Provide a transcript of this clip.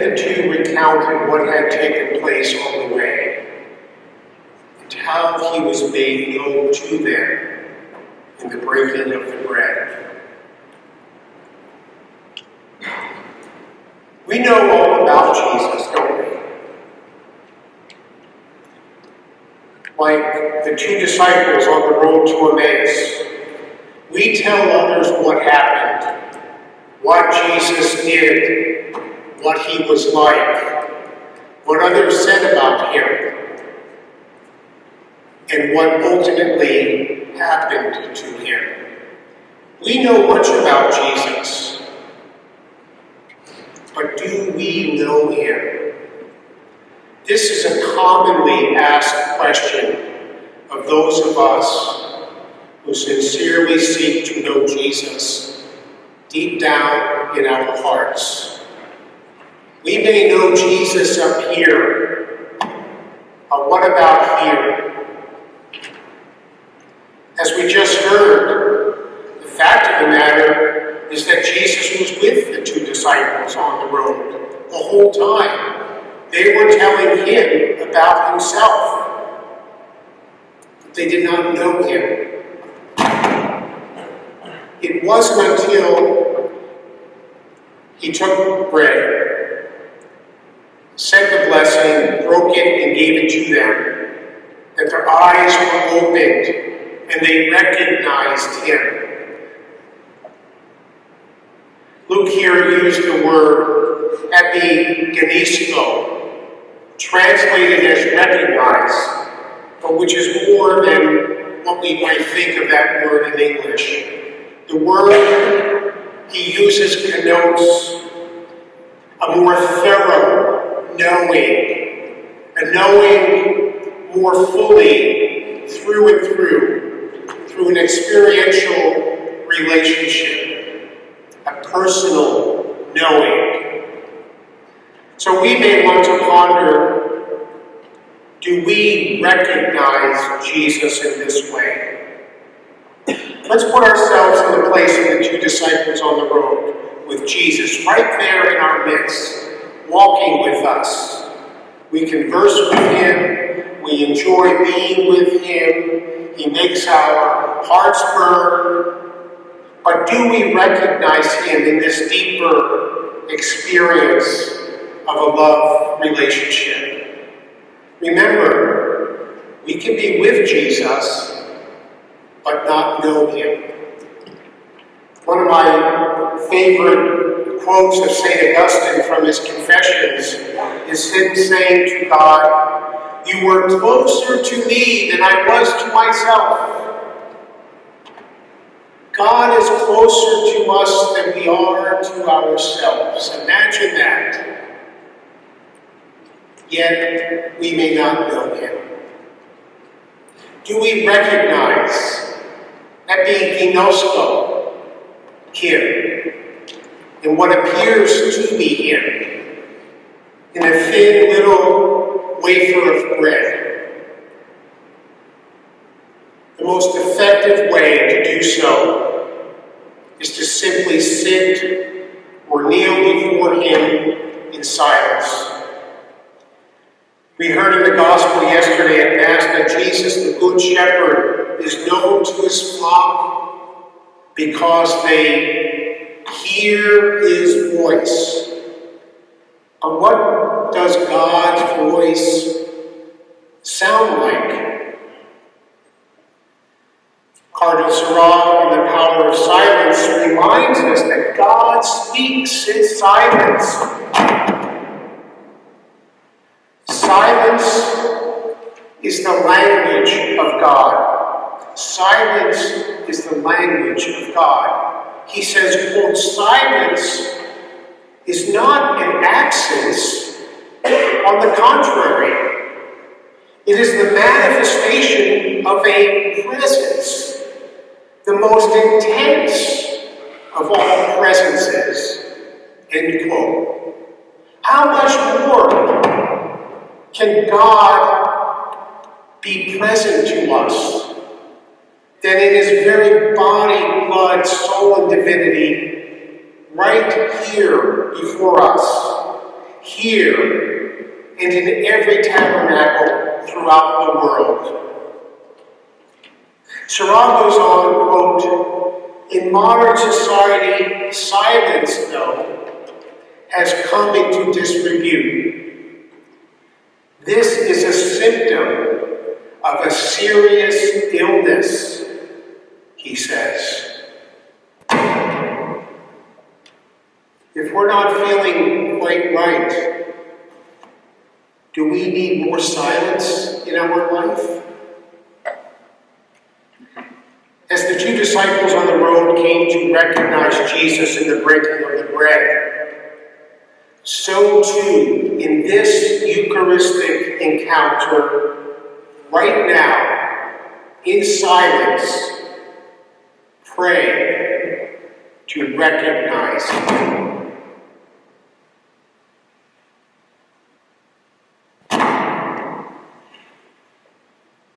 the two recounted what had taken place on the way, and how he was made known to them in the breaking of the bread. We know all about Jesus, don't we? Like the two disciples on the road to Emmaus, we tell others what happened, what Jesus did, what he was like, what others said about him, and what ultimately happened to him. We know much about Jesus, but do we know him? This is a commonly asked question of those of us who sincerely seek to know Jesus deep down in our hearts. We may know Jesus up here, but what about here? As we just heard, the fact of the matter is that Jesus was with the two disciples on the road the whole time. They were telling him about himself, but they did not know him. It wasn't until he took bread, said the blessing, broke it, and gave it to them, that their eyes were opened and they recognized him. Luke here used the word epiginosko, translated as recognize, but which is more than what we might think of that word in English. The word he uses connotes a more thorough knowing, a knowing more fully through and through an experiential relationship, a personal knowing. So we may want to ponder, do we recognize Jesus in this way? Let's put ourselves in the place of the two disciples on the road with Jesus, right there in our midst, walking with us. We converse with him, we enjoy being with him, he makes our hearts burn. But do we recognize him in this deeper experience of a love relationship? Remember, we can be with Jesus, but not know him. One of my favorite quotes of St. Augustine from his Confessions is him saying to God, "You were closer to me than I was to myself." God is closer to us than we are to ourselves. Imagine that. Yet we may not know him. Do we recognize epiginosko, him, in what appears to be him, in a thin little wafer of bread? The most effective way to do so is to simply sit or kneel before him in silence. We heard in the gospel yesterday at Mass that Jesus, the Good Shepherd, is known to his flock because they hear his voice. But what does God's voice sound like? Cardinal Sarah, in The Power of Silence, reminds us that God speaks in silence. Silence is the language of God. Silence is the language of God. He says, quote, "Silence is not an absence. On the contrary, it is the manifestation of a presence, the most intense of all presences." End quote. How much more can God be present to us than in his very body, blood, soul, and divinity right here before us? here, and in every tabernacle throughout the world. Sarah goes on, quote, in modern society, silence, though, has come into disrepute. This is a symptom of a serious illness, he says. If we're not feeling quite right, do we need more silence in our life? As the two disciples on the road came to recognize Jesus in the breaking of the bread, so too, in this Eucharistic encounter, right now, in silence, pray to recognize Him.